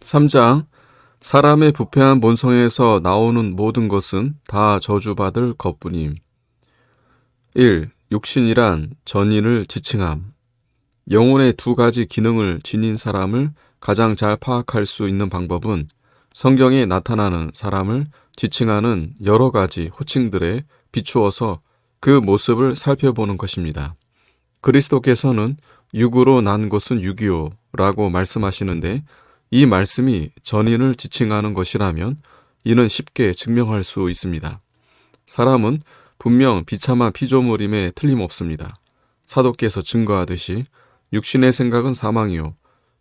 3장 사람의 부패한 본성에서 나오는 모든 것은 다 저주받을 것뿐임. 1. 육신이란 전인을 지칭함. 영혼의 두 가지 기능을 지닌 사람을 가장 잘 파악할 수 있는 방법은 성경에 나타나는 사람을 지칭하는 여러 가지 호칭들에 비추어서 그 모습을 살펴보는 것입니다. 그리스도께서는 육으로 난 것은 육이요라고 말씀하시는데 이 말씀이 전인을 지칭하는 것이라면 이는 쉽게 증명할 수 있습니다. 사람은 분명 비참한 피조물임에 틀림없습니다. 사도께서 증거하듯이 육신의 생각은 사망이요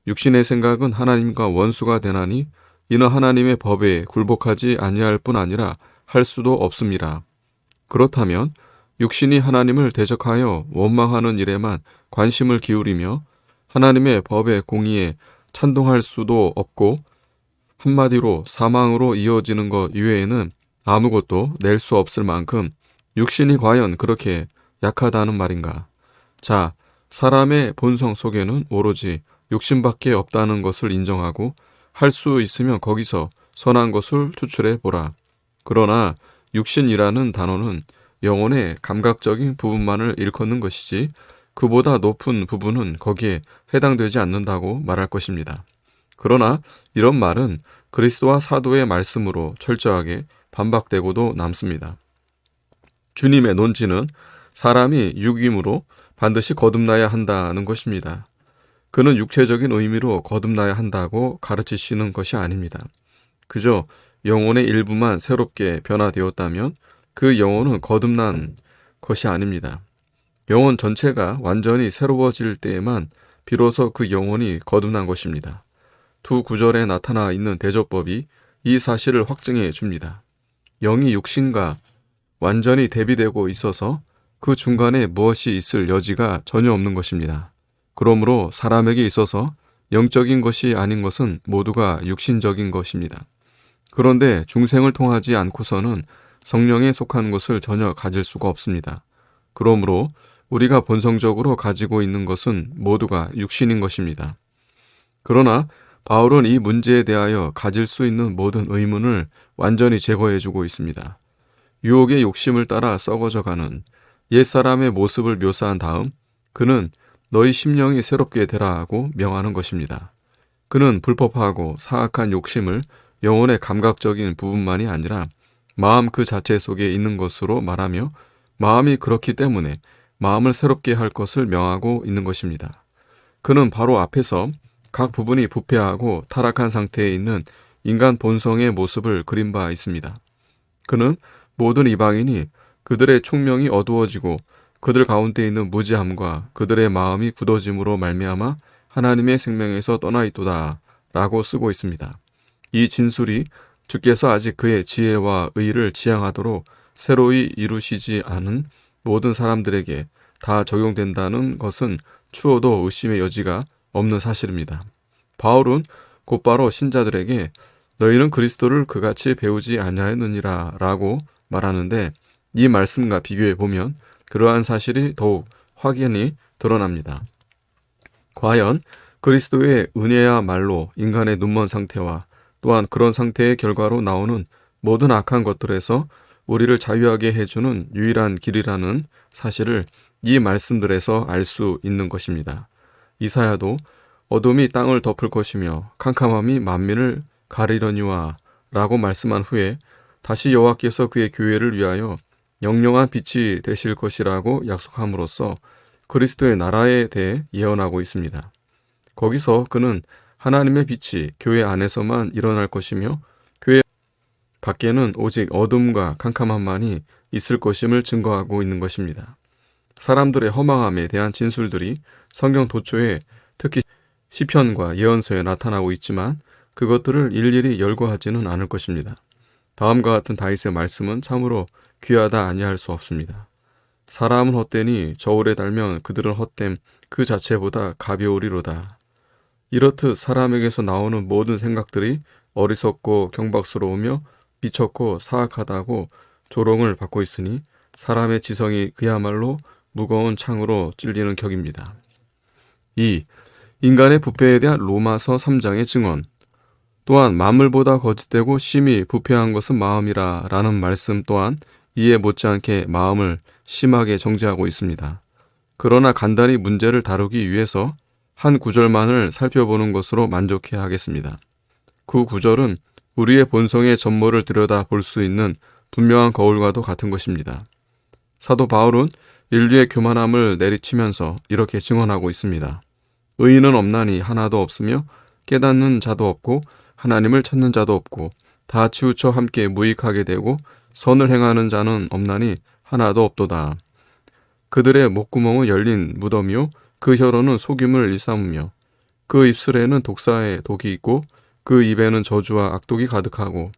육신의 생각은 하나님과 원수가 되나니 이는 하나님의 법에 굴복하지 아니할 뿐 아니라 할 수도 없습니다. 그렇다면 육신이 하나님을 대적하여 원망하는 일에만 관심을 기울이며 하나님의 법의 공의에 찬동할 수도 없고 한마디로 사망으로 이어지는 것 이외에는 아무것도 낼 수 없을 만큼 육신이 과연 그렇게 약하다는 말인가? 자, 사람의 본성 속에는 오로지 육신밖에 없다는 것을 인정하고 할 수 있으면 거기서 선한 것을 추출해 보라. 그러나 육신이라는 단어는 영혼의 감각적인 부분만을 일컫는 것이지 그보다 높은 부분은 거기에 해당되지 않는다고 말할 것입니다. 그러나 이런 말은 그리스도와 사도의 말씀으로 철저하게 반박되고도 남습니다. 주님의 논지는 사람이 육임으로 반드시 거듭나야 한다는 것입니다. 그는 육체적인 의미로 거듭나야 한다고 가르치시는 것이 아닙니다. 그저 영혼의 일부만 새롭게 변화되었다면 그 영혼은 거듭난 것이 아닙니다. 영혼 전체가 완전히 새로워질 때에만 비로소 그 영혼이 거듭난 것입니다. 두 구절에 나타나 있는 대조법이 이 사실을 확증해 줍니다. 영이 육신과 완전히 대비되고 있어서 그 중간에 무엇이 있을 여지가 전혀 없는 것입니다. 그러므로 사람에게 있어서 영적인 것이 아닌 것은 모두가 육신적인 것입니다. 그런데 중생을 통하지 않고서는 성령에 속한 것을 전혀 가질 수가 없습니다. 그러므로 우리가 본성적으로 가지고 있는 것은 모두가 육신인 것입니다. 그러나 바울은 이 문제에 대하여 가질 수 있는 모든 의문을 완전히 제거해주고 있습니다. 유혹의 욕심을 따라 썩어져가는 옛사람의 모습을 묘사한 다음 그는 너희 심령이 새롭게 되라 하고 명하는 것입니다. 그는 불법하고 사악한 욕심을 영혼의 감각적인 부분만이 아니라 마음 그 자체 속에 있는 것으로 말하며 마음이 그렇기 때문에 마음을 새롭게 할 것을 명하고 있는 것입니다. 그는 바로 앞에서 각 부분이 부패하고 타락한 상태에 있는 인간 본성의 모습을 그린 바 있습니다. 그는 모든 이방인이 그들의 총명이 어두워지고 그들 가운데 있는 무지함과 그들의 마음이 굳어짐으로 말미암아 하나님의 생명에서 떠나 있도다 라고 쓰고 있습니다. 이 진술이 주께서 아직 그의 지혜와 의를 지향하도록 새로이 이루시지 않은 모든 사람들에게 다 적용된다는 것은 추호도 의심의 여지가 없는 사실입니다. 바울은 곧바로 신자들에게 너희는 그리스도를 그같이 배우지 아니하였느니라 라고 말하는데 이 말씀과 비교해 보면 그러한 사실이 더욱 확연히 드러납니다. 과연 그리스도의 은혜야말로 인간의 눈먼 상태와 또한 그런 상태의 결과로 나오는 모든 악한 것들에서 우리를 자유하게 해주는 유일한 길이라는 사실을 이 말씀들에서 알 수 있는 것입니다. 이사야도 어둠이 땅을 덮을 것이며 캄캄함이 만민을 가리려니와 라고 말씀한 후에 다시 여호와께서 그의 교회를 위하여 영영한 빛이 되실 것이라고 약속함으로써 그리스도의 나라에 대해 예언하고 있습니다. 거기서 그는 하나님의 빛이 교회 안에서만 일어날 것이며 교회 밖에는 오직 어둠과 캄캄함만이 있을 것임을 증거하고 있는 것입니다. 사람들의 허망함에 대한 진술들이 성경 도초에 특히 시편과 예언서에 나타나고 있지만 그것들을 일일이 열거하지는 않을 것입니다. 다음과 같은 다윗의 말씀은 참으로 귀하다 아니할 수 없습니다. 사람은 헛되니 저울에 달면 그들은 헛됨 그 자체보다 가벼우리로다. 이렇듯 사람에게서 나오는 모든 생각들이 어리석고 경박스러우며 미쳤고 사악하다고 조롱을 받고 있으니 사람의 지성이 그야말로 무거운 창으로 찔리는 격입니다. 2. 인간의 부패에 대한 로마서 3장의 증언. 또한 만물보다 거짓되고 심히 부패한 것은 마음이라 라는 말씀 또한 이에 못지않게 마음을 심하게 정죄하고 있습니다. 그러나 간단히 문제를 다루기 위해서 한 구절만을 살펴보는 것으로 만족해야 하겠습니다. 그 구절은 우리의 본성의 전모를 들여다 볼 수 있는 분명한 거울과도 같은 것입니다. 사도 바울은 인류의 교만함을 내리치면서 이렇게 증언하고 있습니다. 의인은 없나니 하나도 없으며 깨닫는 자도 없고 하나님을 찾는 자도 없고 다 치우쳐 함께 무익하게 되고 선을 행하는 자는 없나니 하나도 없도다. 그들의 목구멍은 열린 무덤이요 그 혀로는 속임을 일삼으며 그 입술에는 독사의 독이 있고 그 입에는 저주와 악독이 가득하고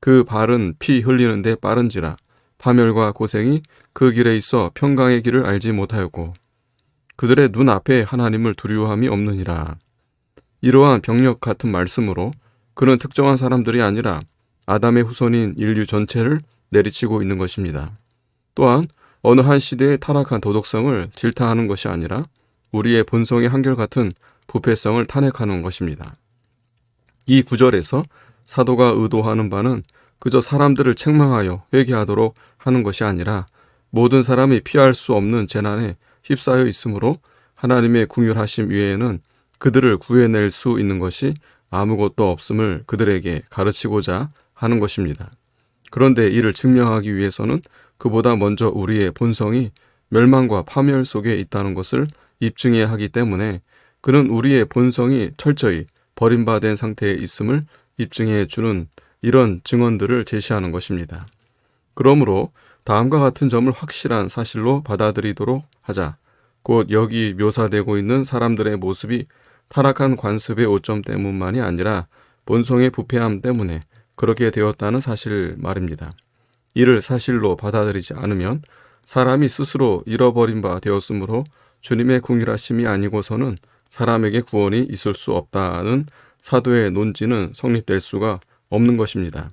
그 발은 피 흘리는데 빠른지라 파멸과 고생이 그 길에 있어 평강의 길을 알지 못하였고 그들의 눈앞에 하나님을 두려워함이 없느니라. 이러한 병력 같은 말씀으로 그는 특정한 사람들이 아니라 아담의 후손인 인류 전체를 내리치고 있는 것입니다. 또한 어느 한 시대의 타락한 도덕성을 질타하는 것이 아니라 우리의 본성의 한결같은 부패성을 탄핵하는 것입니다. 이 구절에서 사도가 의도하는 바는 그저 사람들을 책망하여 회개하도록 하는 것이 아니라 모든 사람이 피할 수 없는 재난에 휩싸여 있으므로 하나님의 궁휼하심 위에는 그들을 구해낼 수 있는 것이 아무것도 없음을 그들에게 가르치고자 하는 것입니다. 그런데 이를 증명하기 위해서는 그보다 먼저 우리의 본성이 멸망과 파멸 속에 있다는 것을 입증해야 하기 때문에 그는 우리의 본성이 철저히 버림받은 상태에 있음을 입증해 주는 이런 증언들을 제시하는 것입니다. 그러므로 다음과 같은 점을 확실한 사실로 받아들이도록 하자. 곧 여기 묘사되고 있는 사람들의 모습이 타락한 관습의 오점 때문만이 아니라 본성의 부패함 때문에 그렇게 되었다는 사실 말입니다. 이를 사실로 받아들이지 않으면 사람이 스스로 잃어버린 바 되었으므로 주님의 궁휼하심이 아니고서는 사람에게 구원이 있을 수 없다는 사도의 논지는 성립될 수가 없는 것입니다.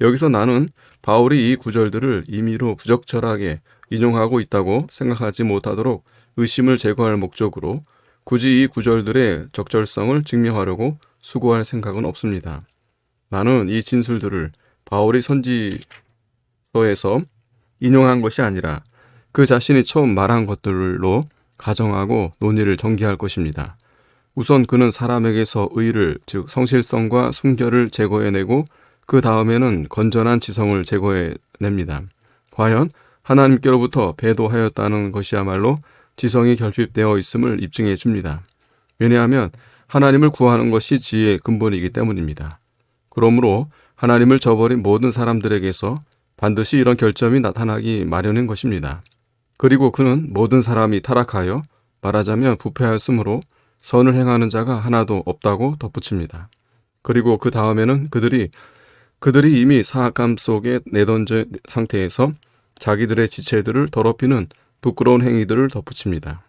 여기서 나는 바울이 이 구절들을 임의로 부적절하게 인용하고 있다고 생각하지 못하도록 의심을 제거할 목적으로 굳이 이 구절들의 적절성을 증명하려고 수고할 생각은 없습니다. 나는 이 진술들을 바울이 선지서에서 인용한 것이 아니라 그 자신이 처음 말한 것들로 가정하고 논의를 전개할 것입니다. 우선 그는 사람에게서 의를, 즉 성실성과 순결을 제거해내고 그 다음에는 건전한 지성을 제거해냅니다. 과연 하나님께로부터 배도하였다는 것이야말로 지성이 결핍되어 있음을 입증해 줍니다. 왜냐하면 하나님을 구하는 것이 지혜의 근본이기 때문입니다. 그러므로 하나님을 저버린 모든 사람들에게서 반드시 이런 결점이 나타나기 마련인 것입니다. 그리고 그는 모든 사람이 타락하여 말하자면 부패하였으므로 선을 행하는 자가 하나도 없다고 덧붙입니다. 그리고 그 다음에는 그들이 이미 사악함 속에 내던져 상태에서 자기들의 지체들을 더럽히는 부끄러운 행위들을 덧붙입니다.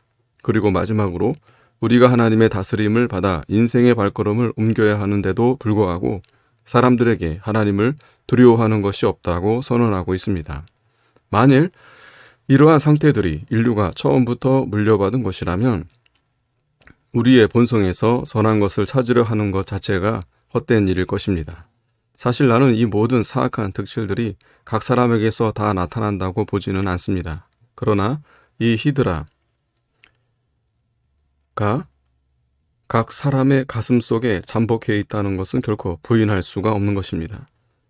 그리고 마지막으로 우리가 하나님의 다스림을 받아 인생의 발걸음을 옮겨야 하는데도 불구하고 사람들에게 하나님을 두려워하는 것이 없다고 선언하고 있습니다. 만일 이러한 상태들이 인류가 처음부터 물려받은 것이라면 우리의 본성에서 선한 것을 찾으려 하는 것 자체가 헛된 일일 것입니다. 사실 나는 이 모든 사악한 특질들이 각 사람에게서 다 나타난다고 보지는 않습니다. 그러나 이 히드라가 각 사람의 가슴 속에 잠복해 있다는 것은 결코 부인할 수가 없는 것입니다.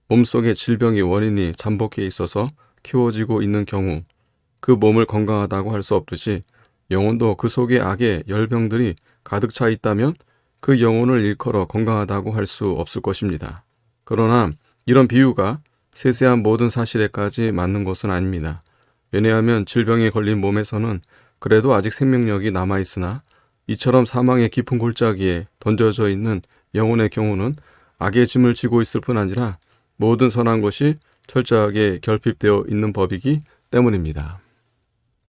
몸속에 질병의 원인이 잠복해 있어서 키워지고 있는 경우 그 몸을 건강하다고 할 수 없듯이 영혼도 그 속에 악의 열병들이 가득 차 있다면 그 영혼을 일컬어 건강하다고 할 수 없을 것입니다. 그러나 이런 비유가 세세한 모든 사실에까지 맞는 것은 아닙니다. 왜냐하면 질병에 걸린 몸에서는 그래도 아직 생명력이 남아있으나 이처럼 사망의 깊은 골짜기에 던져져 있는 영혼의 경우는 악의 짐을 지고 있을 뿐 아니라 모든 선한 것이 철저하게 결핍되어 있는 법이기 때문입니다.